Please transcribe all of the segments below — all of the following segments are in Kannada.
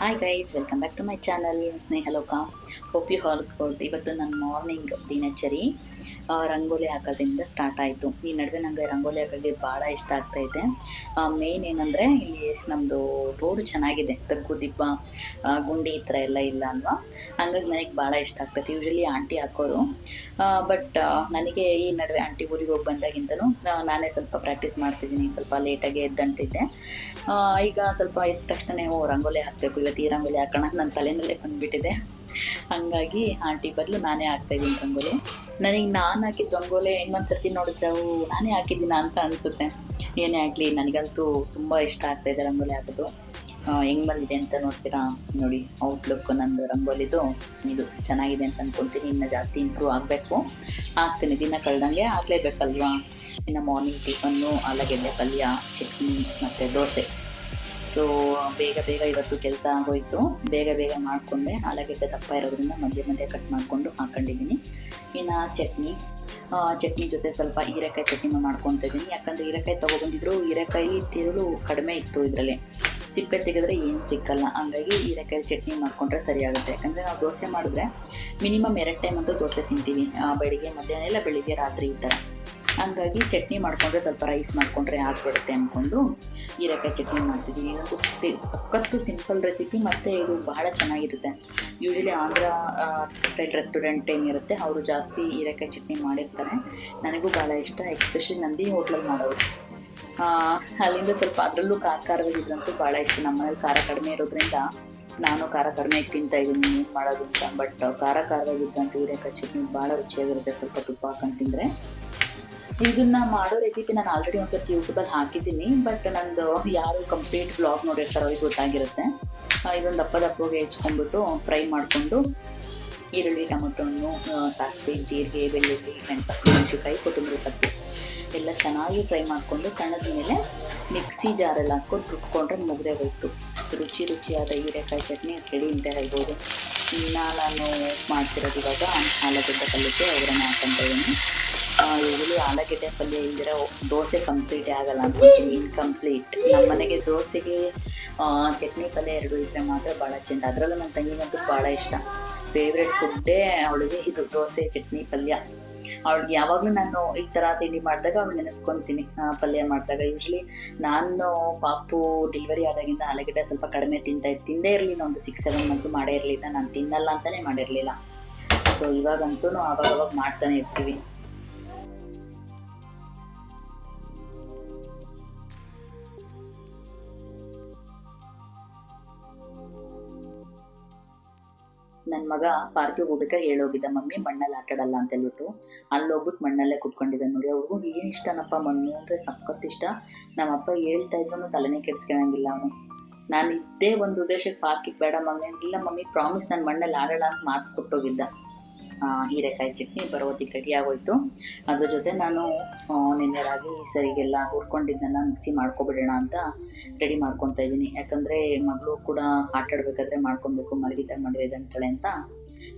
Hi guys, welcome back to my channel Sneha Loka. Hope you all good. ಇವತ್ತು ನನ್ನ ಮಾರ್ನಿಂಗ್ ದಿನಚರಿ ರಂಗೋಲಿ ಹಾಕೋದ್ರಿಂದ ಸ್ಟಾರ್ಟ್ ಆಯಿತು. ಈ ನಡುವೆ ನನಗೆ ರಂಗೋಲಿ ಹಾಕೋಕ್ಕೆ ಭಾಳ ಇಷ್ಟ ಆಗ್ತಾಯಿದೆ. ಮೇನ್ ಏನಂದರೆ ಇಲ್ಲಿ ನಮ್ಮದು ರೋಡು ಚೆನ್ನಾಗಿದೆ, ತಗ್ಗು ದಿಬ್ಬ ಗುಂಡಿ ಈ ಥರ ಎಲ್ಲ ಇಲ್ಲ ಅಲ್ವಾ. ಹಂಗಾಗಿ ನನಗೆ ಭಾಳ ಇಷ್ಟ ಆಗ್ತೈತೆ. ಯೂಶ್ವಲಿ ಆಂಟಿ ಹಾಕೋರು, ಬಟ್ ನನಗೆ ಈ ನಡುವೆ ಆಂಟಿ ಊರಿಗೆ ಹೋಗಿ ಬಂದಾಗಿಂದನೂ ನಾನೇ ಸ್ವಲ್ಪ ಪ್ರಾಕ್ಟೀಸ್ ಮಾಡ್ತಿದ್ದೀನಿ. ಸ್ವಲ್ಪ ಲೇಟಾಗಿ ಎದ್ದಂಟಿದ್ದೆ. ಈಗ ಸ್ವಲ್ಪ ಎದ್ದ ತಕ್ಷಣ ರಂಗೋಲಿ ಹಾಕಬೇಕು, ಇವತ್ತು ಈ ರಂಗೋಲಿ ಹಾಕೋಣ ನನ್ನ ತಲೆನಲ್ಲೇ ಬಂದುಬಿಟ್ಟಿದೆ. ಹಾಗಾಗಿ ಆಂಟಿ ಬದಲು ನಾನೇ ಹಾಕ್ತಾಯಿದ್ದೀನಿ ರಂಗೋಲಿ. ನನಗೆ ನಾನು ಹಾಕಿದ ರಂಗೋಲಿ ಇನ್ನೊಂದು ಸರ್ತಿ ನೋಡಿದ್ರೆ ಅವು ನಾನೇ ಹಾಕಿದ್ದೀನ ಅಂತ ಅನಿಸುತ್ತೆ. ಏನೇ ಆಗಲಿ, ನನಗಂತೂ ತುಂಬ ಇಷ್ಟ ಆಗ್ತಾಯಿದೆ ರಂಗೋಲಿ ಹಾಕೋದು. ಹೆಂಗೆ ಬಂದಿದೆ ಅಂತ ನೋಡ್ತೀರಾ? ನೋಡಿ, ಔಟ್ಲುಕ್ ನಂದು ರಂಗೋಲಿದು ಇದು ಚೆನ್ನಾಗಿದೆ ಅಂತ ಅಂದ್ಕೊಳ್ತೀನಿ. ಇನ್ನು ಜಾಸ್ತಿ ಇಂಪ್ರೂವ್ ಆಗಬೇಕು, ಆಗ್ತೀನಿ. ದಿನ ಕಳೆದಂಗೆ ಆಗಲೇಬೇಕಲ್ವಾ. ಇನ್ನು ಮಾರ್ನಿಂಗ್ ಟಿಫನ್ನು ಆಲೂಗೆಡ್ಡೆ ಪಲ್ಯ, ಚಟ್ನಿ ಮತ್ತು ದೋಸೆ. ಸೊ ಬೇಗ ಇವತ್ತು ಕೆಲಸ ಆಗೋಯಿತು. ಬೇಗ ಮಾಡಿಕೊಂಡೆ. ಆಲೂಗೆಡ್ಡೆ ದಪ್ಪ ಇರೋದ್ರಿಂದ ಮಧ್ಯೆ ಕಟ್ ಮಾಡಿಕೊಂಡು ಹಾಕೊಂಡಿದ್ದೀನಿ. ಇನ್ನು ಚಟ್ನಿ ಜೊತೆ ಸ್ವಲ್ಪ ಹೀರೆಕಾಯಿ ಚಟ್ನಿನೂ ಮಾಡ್ಕೊತಾ ಇದ್ದೀನಿ. ಯಾಕಂದರೆ ಹೀರೆಕಾಯಿ ತೊಗೊಬಂದಿದ್ರು, ಹೀರೆಕಾಯಿ ತಿರುಳು ಕಡಿಮೆ ಇತ್ತು ಇದರಲ್ಲಿ. ಸಿಪ್ಪೆ ತೆಗೆದ್ರೆ ಏನು ಸಿಕ್ಕಲ್ಲ. ಹಂಗಾಗಿ ಹೀರೆಕಾಯಿ ಚಟ್ನಿ ಮಾಡಿಕೊಂಡ್ರೆ ಸರಿಯಾಗುತ್ತೆ. ಯಾಕಂದರೆ ನಾವು ದೋಸೆ ಮಾಡಿದ್ರೆ ಮಿನಿಮಮ್ 2 ಟೈಮ್ ಅಂತೂ ದೋಸೆ ತಿಂತೀವಿ, ಬೆಳಿಗ್ಗೆ ಮಧ್ಯಾಹ್ನ ಇಲ್ಲ ಬೆಳಿಗ್ಗೆ ರಾತ್ರಿ ಈ ಥರ. ಹಂಗಾಗಿ ಚಟ್ನಿ ಮಾಡಿಕೊಂಡ್ರೆ ಸ್ವಲ್ಪ ರೈಸ್ ಮಾಡಿಕೊಂಡ್ರೆ ಆಗಿಬಿಡುತ್ತೆ ಅಂದ್ಕೊಂಡು ಹೀರೆಕಾಯಿ ಚಟ್ನಿ ಮಾಡ್ತಿದ್ದೀನಿ. ಇದಂತೂ ಸಖತ್ತು ಸಿಂಪಲ್ ರೆಸಿಪಿ, ಮತ್ತು ಇದು ಬಹಳ ಚೆನ್ನಾಗಿರುತ್ತೆ. ಯೂಶ್ವಲಿ ಆಂಧ್ರ ಸ್ಟೈಲ್ ರೆಸ್ಟೋರೆಂಟ್ ಏನಿರುತ್ತೆ, ಅವರು ಜಾಸ್ತಿ ಹೀರೆಕಾಯಿ ಚಟ್ನಿ ಮಾಡಿರ್ತಾರೆ. ನನಗೂ ಭಾಳ ಇಷ್ಟ, ಎಕ್ಸ್ಪೆಷಲಿ ನಂದಿ ಹೋಟ್ಲಲ್ಲಿ ಮಾಡೋರು. ಅಲ್ಲಿಂದ ಸ್ವಲ್ಪ ಅದರಲ್ಲೂ ಖಾರವಾಗಿದ್ದಂತೂ ಭಾಳ ಇಷ್ಟ. ನಮ್ಮ ಮನೇಲಿ ಖಾರ ಕಡಿಮೆ ಇರೋದ್ರಿಂದ ನಾನು ಖಾರ ಕಡಿಮೆ ತಿಂತಾಯಿದ್ದೀನಿ, ಏನು ಮಾಡೋದು ಅಂತ. ಬಟ್ ಖಾರವಾಗಿದ್ದಂತೂ ಹೀರೆಕಾಯಿ ಚಟ್ನಿ ಭಾಳ ರುಚಿಯಾಗಿರುತ್ತೆ. ಸ್ವಲ್ಪ ತುಪ್ಪ ಹಾಕೊಂಡು ತಿಂದರೆ. ಇದನ್ನು ಮಾಡೋ ರೆಸಿಪಿ ನಾನು ಆಲ್ರೆಡಿ ಒಂದು ಸರ್ತಿ ಯೂಟ್ಯೂಬಲ್ಲಿ ಹಾಕಿದ್ದೀನಿ, ಬಟ್ ನಂದು ಯಾರು ಕಂಪ್ಲೀಟ್ ಬ್ಲಾಗ್ ನೋಡಿರ್ತಾರೋ ಅವ್ರಿಗೆ ಗೊತ್ತಾಗಿರುತ್ತೆ. ಇದೊಂದು ದಪ್ಪಗೆ ಹೆಚ್ಕೊಂಡ್ಬಿಟ್ಟು ಫ್ರೈ ಮಾಡಿಕೊಂಡು ಈರುಳ್ಳಿ, ಟೊಮೊಟೊ ಹಣ್ಣು, ಸಾಸಿವೆ, ಜೀರಿಗೆ, ಬೆಳ್ಳುಳ್ಳಿ, ಹಸಿಮೆಣಸಿನಕಾಯಿ, ಕೊತ್ತಂಬರಿ ಸೊಪ್ಪು ಎಲ್ಲ ಚೆನ್ನಾಗಿ ಫ್ರೈ ಮಾಡಿಕೊಂಡು ತಣ್ಣದ ಮೇಲೆ ಮಿಕ್ಸಿ ಜಾರಲ್ಲಿ ಹಾಕ್ಕೊಂಡು ರುಬ್ಕೊಂಡ್ರೆ ಮುಗ್ದೇ ಹೋಯ್ತು. ರುಚಿಯಾದ ಹೀರೆಕಾಯಿ ಚಟ್ನಿ ರೆಡಿ ಅಂತ ಹೇಳ್ಬೋದು. ಇನ್ನು ನಾನು ಮಾಡ್ತಿರೋದು ಇವಾಗ ಆಲೂಗಡ್ಡೆ ಪಲ್ಯಕ್ಕೆ ಒಗ್ಗರಣೆ ಹಾಕ್ಕೊತಾ ಇದ್ದೀನಿ. ಯೂಶ್ವಲಿ ಆಲೂಗೆಡ್ಡೆ ಪಲ್ಯ ಇಲ್ದಿರೋ ದೋಸೆ ಕಂಪ್ಲೀಟೇ ಆಗಲ್ಲ ಅಂದ್ಕೊಳ್ತೀನಿ, ಇನ್ಕಂಪ್ಲೀಟ್. ನಮ್ಮ ಮನೆಗೆ ದೋಸೆಗೆ ಚಟ್ನಿ ಪಲ್ಯ 2 ಇದ್ದರೆ ಮಾತ್ರ ಭಾಳ ಚೆಂದ. ಅದರಲ್ಲೂ ನನ್ನ ತಂಗಿಗಂತೂ ಭಾಳ ಇಷ್ಟ. ಫೇವ್ರೆಟ್ ಫುಡ್ಡೇ ಅವಳಿಗೆ ಇದು ದೋಸೆ ಚಟ್ನಿ ಪಲ್ಯ. ಅವಳಿಗೆ ಯಾವಾಗಲೂ ನಾನು ಈ ಥರ ತಿಂಡಿ ಮಾಡಿದಾಗ ಅವಳು ನೆನೆಸ್ಕೊತೀನಿ. ಪಲ್ಯ ಮಾಡಿದಾಗ ಯೂಶ್ವಲಿ ನಾನು ಪಾಪು ಡೆಲಿವರಿ ಆದಾಗಿಂದ ಆಲೂಗಡ್ಡೆ ಸ್ವಲ್ಪ ಕಡಿಮೆ ತಿಂದೇ ಇರಲಿಲ್ಲ. ಒಂದು 6-7 ಮಂತ್ಸು ಮಾಡೇ ಇರಲಿಲ್ಲ. ನಾನು ತಿನ್ನಲ್ಲ ಅಂತಲೇ ಮಾಡಿರಲಿಲ್ಲ. ಸೊ ಇವಾಗಂತೂ ಆವಾಗ ಮಾಡ್ತಾನೆ ಇರ್ತೀವಿ. ನನ್ನ ಮಗ ಪಾರ್ಕಿಗೆ ಹೋಗ್ಬೇಕಾದ್ರೆ ಹೇಳೋಗಿದ್ದ, ಮಮ್ಮಿ ಮಣ್ಣಲ್ಲಿ ಆಟಾಡಲ್ಲ ಅಂತ ಹೇಳ್ಬಿಟ್ಟು. ಅಲ್ಲಿ ಹೋಗ್ಬಿಟ್ಟು ಮಣ್ಣಲ್ಲೇ ಕುತ್ಕೊಂಡಿದ್ದ. ನೋಡಿ, ಅವ್ರಿಗೂ ಏನು ಇಷ್ಟನಪ್ಪ, ಮಣ್ಣು ಅಂದರೆ ಸಖತ್ ಇಷ್ಟ. ನಮ್ಮಪ್ಪ ಹೇಳ್ತಾ ಇದ್ರು ತಲೆನೇ ಕೆಡ್ಸ್ಕೊಳಂಗಿಲ್ಲ ಅವನು. ನಾನು ಇದ್ದೇ ಒಂದು ಉದ್ದೇಶಕ್ಕೆ ಪಾರ್ಕಿಗೆ ಬೇಡ ಮಮ್ಮಿ, ಇಲ್ಲ ಮಮ್ಮಿ ಪ್ರಾಮಿಸ್ ನಾನು ಮಣ್ಣಲ್ಲಿ ಆಡೋಣ ಅಂತ ಮಾತು ಕೊಟ್ಟೋಗಿದ್ದ. ಹೀರೆಕಾಯಿ ಚಟ್ನಿ ಬರೋತ್ತಿಗೆ ರೆಡಿ ಆಗೋಯ್ತು. ಅದ್ರ ಜೊತೆ ನಾನು ನಿನ್ನೆ ರಾಗಿ ಸರಿಗೆಲ್ಲ ಹುರ್ಕೊಂಡಿದ್ದನ್ನೆಲ್ಲ ಮಿಕ್ಸಿ ಮಾಡ್ಕೊಬಿಡೋಣ ಅಂತ ರೆಡಿ ಮಾಡ್ಕೊತಾ ಇದ್ದೀನಿ. ಯಾಕಂದರೆ ಮಗಳು ಕೂಡ ಆಟಾಡಬೇಕಾದ್ರೆ ಮಾಡ್ಕೊಬೇಕು, ಮಲಗಿದ್ದಾಗ ಮಾಡಿರೋದು ಅಂತಾಳೆ ಅಂತ.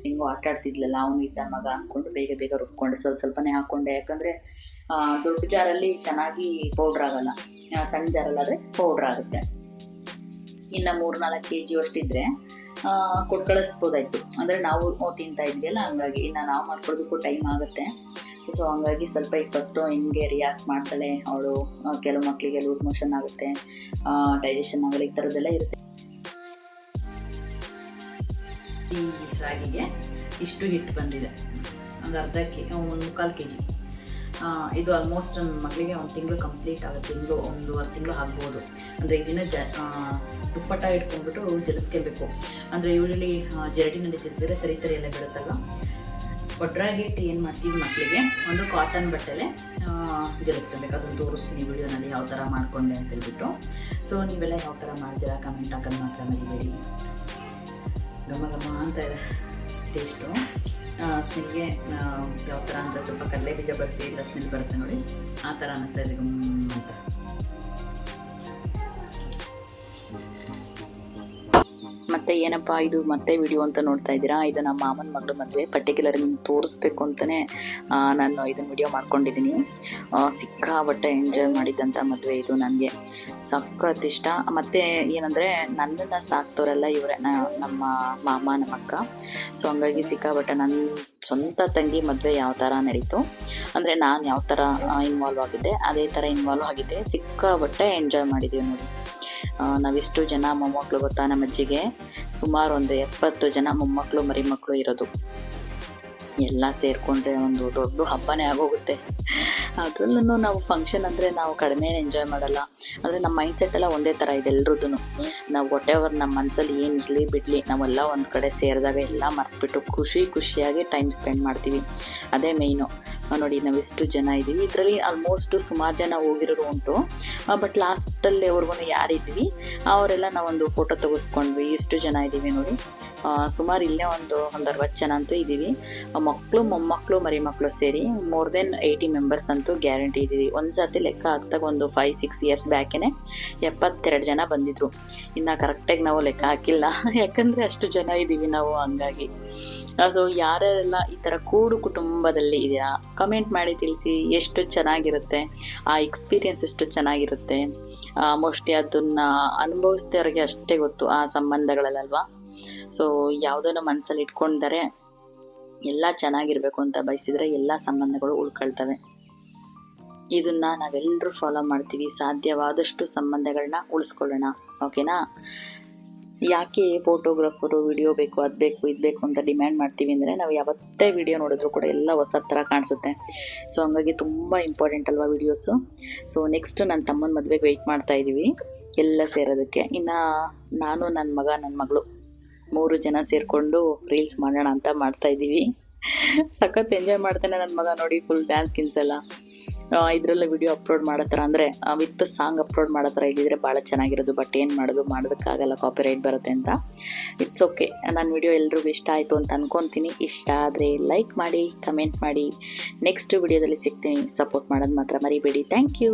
ಹೆಂಗೋ ಆಟಾಡ್ತಿದ್ಲಲ್ಲ, ಅವನು ಇದ್ದ ಮಗ ಅಂದ್ಕೊಂಡು ಬೇಗ ರುಬ್ಕೊಂಡೆ. ಸ್ವಲ್ಪನೇ ಹಾಕ್ಕೊಂಡೆ. ಯಾಕಂದರೆ ದೊಡ್ಡ ಜಾರಲ್ಲಿ ಚೆನ್ನಾಗಿ ಪೌಡ್ರ್ ಆಗಲ್ಲ, ಸಣ್ಣ ಜಾರಲ್ಲಾದರೆ ಪೌಡ್ರ್ ಆಗುತ್ತೆ. ಇನ್ನು 3-4 kg ಅಷ್ಟಿದ್ರೆ ಕೊಟ್ಟು ಕಳಿಸ್ಬೋದಾಯ್ತು. ಅಂದರೆ ನಾವು ತಿಂತಾ ಇದ್ವಿ ಅಲ್ಲ, ಹಂಗಾಗಿ ಇನ್ನು ನಾವು ಮಾಡ್ಕೊಳ್ಳೋದಕ್ಕೂ ಟೈಮ್ ಆಗುತ್ತೆ. ಸೊ ಹಂಗಾಗಿ ಸ್ವಲ್ಪ ಈಗ ಫಸ್ಟು ಹಿಂಗೆ ರಿಯಾಕ್ಟ್ ಮಾಡ್ತಾಳೆ ಅವಳು. ಕೆಲವು ಮಕ್ಕಳಿಗೆ ಲೂಸ್ ಮೋಷನ್ ಆಗುತ್ತೆ, ಡೈಜೆಷನ್ ಆಗಲ್ಲ, ಈ ಥರದ್ದೆಲ್ಲ ಇರುತ್ತೆ. ಈ ರಾಗಿಗೆ ಇಷ್ಟು ಹಿಟ್ಟು ಬಂದಿದೆ, ಒಂದು ಅರ್ಧ ಮುಕ್ಕಾಲು kg. ಇದು ಆಲ್ಮೋಸ್ಟ್ ನನ್ನ ಮಗಳಿಗೆ 1 ತಿಂಗಳು ಕಂಪ್ಲೀಟ್ ಆಗುತ್ತೆ. 1.5 ತಿಂಗಳು ಆಗ್ಬೋದು. ಅಂದರೆ ಇದನ್ನು ದುಪ್ಪಟ್ಟ ಇಟ್ಕೊಂಡ್ಬಿಟ್ಟು ಜಲಿಸ್ಕೋಬೇಕು. ಅಂದರೆ ಯೂಶ್ವಲಿ ಜರಡಿನಲ್ಲಿ ಜಲಿಸಿದ್ರೆ ತರಿ ಎಲ್ಲ ಬಿಡುತ್ತಲ್ಲ. ಒಡ್ರಾಗಿ ಇಟ್ಟು ಏನು ಮಾಡ್ತೀವಿ, ಮಕ್ಕಳಿಗೆ ಒಂದು ಕಾಟನ್ ಬಟ್ಟೆಲೆ ಜಲಿಸ್ಕೋಬೇಕು. ಅದನ್ನು ತೋರಿಸ್ತೀನಿ ವಿಡಿಯೋನಲ್ಲಿ ಯಾವ ಥರ ಮಾಡಿಕೊಂಡೆ ಅಂತ ಹೇಳ್ಬಿಟ್ಟು. ಸೊ ನೀವೆಲ್ಲ ಯಾವ ಥರ ಮಾಡ್ತೀರಾ ಕಮೆಂಟ್ ಹಾಕೋದು ಮಾತ್ರ ಮರಿಬೇಡಿ. ಘಮ ಅಂತ ಇದೆ ಟೇಸ್ಟು. ಸ್ಮೆಲ್ಗೆ ಯಾವ ಥರ ಅಂತ ಸ್ವಲ್ಪ ಕಡಲೆ ಬೀಜ ಬರ್ಫಿ ಇಲ್ಲ ಸ್ಮೆಲ್ ಬರುತ್ತೆ ನೋಡಿ, ಆ ಥರ ಅನ್ನಿಸ್ತಾ ಇದೆ ಅಂತ. ಮತ್ತು ಏನಪ್ಪ ಇದು ಮತ್ತೆ ವಿಡಿಯೋ ಅಂತ ನೋಡ್ತಾ ಇದ್ದೀರಾ, ಇದು ನಮ್ಮ ಮಾಮನ ಮಗಳು ಮದುವೆ. ಪರ್ಟಿಕ್ಯುಲರ್ ನಿಮ್ಗೆ ತೋರಿಸ್ಬೇಕು ಅಂತಲೇ ನಾನು ಇದನ್ನು ವಿಡಿಯೋ ಮಾಡ್ಕೊಂಡಿದ್ದೀನಿ. ಸಿಕ್ಕಾಬಟ್ಟೆ ಎಂಜಾಯ್ ಮಾಡಿದ್ದಂಥ ಮದುವೆ ಇದು. ನನಗೆ ಸಖತ್ ಇಷ್ಟ. ಮತ್ತು ಏನಂದರೆ ನನ್ನನ್ನು ಸಾಕ್ತವರೆಲ್ಲ ಇವರೇ, ನಮ್ಮ ಮಾಮ ನಮ್ಮ ಅಕ್ಕ. ಸೊ ಹಂಗಾಗಿ ಸಿಕ್ಕಾಬಟ್ಟೆ ನನ್ನ ಸ್ವಂತ ತಂಗಿ ಮದುವೆ ಯಾವ ಥರ ನಡೀತು ಅಂದರೆ ನಾನು ಯಾವ ಥರ ಇನ್ವಾಲ್ವ್ ಆಗಿದ್ದೆ ಅದೇ ಥರ ಇನ್ವಾಲ್ವ್ ಆಗಿದ್ದೆ. ಸಿಕ್ಕಾಬಟ್ಟೆ ಎಂಜಾಯ್ ಮಾಡಿದ್ದೀವಿ ನೋಡಿ. ನಾವಿಷ್ಟು ಜನ ಮೊಮ್ಮಕ್ಕಳು ಗೊತ್ತಾ, ನಮ್ಮ ಅಜ್ಜಿಗೆ ಸುಮಾರು ಒಂದು 70 ಜನ ಮೊಮ್ಮಕ್ಕಳು ಮರಿಮಕ್ಕಳು ಇರೋದು. ಎಲ್ಲ ಸೇರಿಕೊಂಡ್ರೆ ಒಂದು ದೊಡ್ಡ ಹಬ್ಬನೇ ಆಗೋಗುತ್ತೆ. ಅದರಲ್ಲೂ ನಾವು ಫಂಕ್ಷನ್ ಅಂದರೆ ನಾವು ಕಡಿಮೆ ಎಂಜಾಯ್ ಮಾಡಲ್ಲ. ಅಂದರೆ ನಮ್ಮ ಮೈಂಡ್ಸೆಟ್ ಎಲ್ಲ ಒಂದೇ ಥರ ಇದೆ ಎಲ್ರದ್ದು. ನಾವು ವಾಟೆವರ್ ನಮ್ಮ ಮನಸ್ಸಲ್ಲಿ ಏನು ಇರಲಿ ಬಿಡಲಿ, ನಾವೆಲ್ಲ ಒಂದು ಕಡೆ ಸೇರಿದಾಗ ಎಲ್ಲ ಮರೆತುಬಿಟ್ಟು ಖುಷಿಯಾಗಿ ಟೈಮ್ ಸ್ಪೆಂಡ್ ಮಾಡ್ತೀವಿ. ಅದೇ ಮೇಯ್ನು. ನೋಡಿ ನಾವಿಷ್ಟು ಜನ ಇದ್ದೀವಿ. ಇದರಲ್ಲಿ ಆಲ್ಮೋಸ್ಟ್ ಸುಮಾರು ಜನ ಹೋಗಿರೋರು ಉಂಟು. ಬಟ್ ಲಾಸ್ಟಲ್ಲಿ ಅವ್ರಿಗೂ ಯಾರಿದ್ವಿ ಅವರೆಲ್ಲ ನಾವೊಂದು ಫೋಟೋ ತೆಗೆಸ್ಕೊಂಡ್ವಿ. ಇಷ್ಟು ಜನ ಇದ್ದೀವಿ ನೋಡಿ. ಸುಮಾರು ಇಲ್ಲೇ ಒಂದು 60 ಜನ ಅಂತೂ ಇದ್ದೀವಿ. ಮಕ್ಕಳು ಮೊಮ್ಮಕ್ಕಳು ಮರಿಮಕ್ಕಳು ಸೇರಿ ಮೋರ್ ದೆನ್ 80 ಮೆಂಬರ್ಸ್ ಅಂತೂ ಗ್ಯಾರಂಟಿ ಇದ್ದೀವಿ. ಒಂದು ಸರ್ತಿ ಲೆಕ್ಕ ಹಾಕ್ದಾಗ ಒಂದು 5-6 ಇಯರ್ಸ್ ಬ್ಯಾಕೇ 72 ಜನ ಬಂದಿದ್ರು. ಇನ್ನು ಕರೆಕ್ಟಾಗಿ ನಾವು ಲೆಕ್ಕ ಹಾಕಿಲ್ಲ, ಯಾಕಂದರೆ ಅಷ್ಟು ಜನ ಇದ್ದೀವಿ ನಾವು. ಹಂಗಾಗಿ ಸೊ ಯಾರೆಲ್ಲ ಈ ಥರ ಕೂಡು ಕುಟುಂಬದಲ್ಲಿ ಇದೆಯಾ ಕಮೆಂಟ್ ಮಾಡಿ ತಿಳಿಸಿ. ಎಷ್ಟು ಚೆನ್ನಾಗಿರುತ್ತೆ ಆ ಎಕ್ಸ್ಪೀರಿಯೆನ್ಸ್, ಎಷ್ಟು ಚೆನ್ನಾಗಿರುತ್ತೆ. ಮೋಸ್ಟ್ಲಿ ಅದನ್ನು ಅನುಭವಿಸ್ದವ್ರಿಗೆ ಅಷ್ಟೇ ಗೊತ್ತು ಆ ಸಂಬಂಧಗಳಲ್ಲಲ್ವಾ. ಸೊ ಯಾವುದನ್ನು ಮನಸ್ಸಲ್ಲಿ ಇಟ್ಕೊಂಡಿದ್ದಾರೆ, ಎಲ್ಲ ಚೆನ್ನಾಗಿರಬೇಕು ಅಂತ ಬಯಸಿದರೆ ಎಲ್ಲ ಸಂಬಂಧಗಳು ಉಳ್ಕೊಳ್ತವೆ. ಇದನ್ನು ನಾವೆಲ್ಲರೂ ಫಾಲೋ ಮಾಡ್ತೀವಿ. ಸಾಧ್ಯವಾದಷ್ಟು ಸಂಬಂಧಗಳನ್ನ ಉಳಿಸ್ಕೊಳ್ಳೋಣ, ಓಕೆನಾ. ಯಾಕೆ ಫೋಟೋಗ್ರಾಫರು ವಿಡಿಯೋ ಬೇಕು, ಅದು ಬೇಕು ಇದು ಬೇಕು ಅಂತ ಡಿಮ್ಯಾಂಡ್ ಮಾಡ್ತೀವಿ ಅಂದರೆ, ನಾವು ಯಾವತ್ತೇ ವಿಡಿಯೋ ನೋಡಿದ್ರು ಕೂಡ ಎಲ್ಲ ಹೊಸ ಥರ ಕಾಣಿಸುತ್ತೆ. ಸೊ ಹಂಗಾಗಿ ತುಂಬ ಇಂಪಾರ್ಟೆಂಟ್ ಅಲ್ವಾ ವಿಡಿಯೋಸು. ಸೊ ನೆಕ್ಸ್ಟ್ ನನ್ನ ತಮ್ಮನ ಮದುವೆಗೆ ವೆಯ್ಟ್ ಮಾಡ್ತಾಯಿದ್ದೀವಿ ಎಲ್ಲ ಸೇರೋದಕ್ಕೆ. ಇನ್ನು ನಾನು, ನನ್ನ ಮಗ, ನನ್ನ ಮಗಳು 3 ಜನ ಸೇರಿಕೊಂಡು ರೀಲ್ಸ್ ಮಾಡೋಣ ಅಂತ ಮಾಡ್ತಾಯಿದ್ದೀವಿ. ಸಖತ್ ಎಂಜಾಯ್ ಮಾಡ್ತಾನೆ ನನ್ನ ಮಗ ನೋಡಿ. ಫುಲ್ ಡ್ಯಾನ್ಸ್ ಎಲ್ಲ ಇದರಲ್ಲೇ ವಿಡಿಯೋ ಅಪ್ಲೋಡ್ ಮಾಡೋ ಥರ, ಅಂದರೆ ವಿತ್ ಸಾಂಗ್ ಅಪ್ಲೋಡ್ ಮಾಡೋ ಥರ ಇದ್ದಿದ್ರೆ ಭಾಳ ಚೆನ್ನಾಗಿರೋದು. ಬಟ್ ಏನು ಮಾಡೋದಕ್ಕಾಗಲ್ಲ, ಕಾಪಿರೈಟ್ ಬರುತ್ತೆ ಅಂತ. It's okay. ನನ್ನ ವಿಡಿಯೋ ಎಲ್ರಿಗೂ ಇಷ್ಟ ಆಯಿತು ಅಂತ ಅಂದ್ಕೊತೀನಿ. ಇಷ್ಟ ಆದರೆ ಲೈಕ್ ಮಾಡಿ, ಕಮೆಂಟ್ ಮಾಡಿ. ನೆಕ್ಸ್ಟ್ ವಿಡಿಯೋದಲ್ಲಿ ಸಿಗ್ತೀನಿ. ಸಪೋರ್ಟ್ ಮಾಡೋದು ಮಾತ್ರ ಮರಿಬೇಡಿ. Thank you.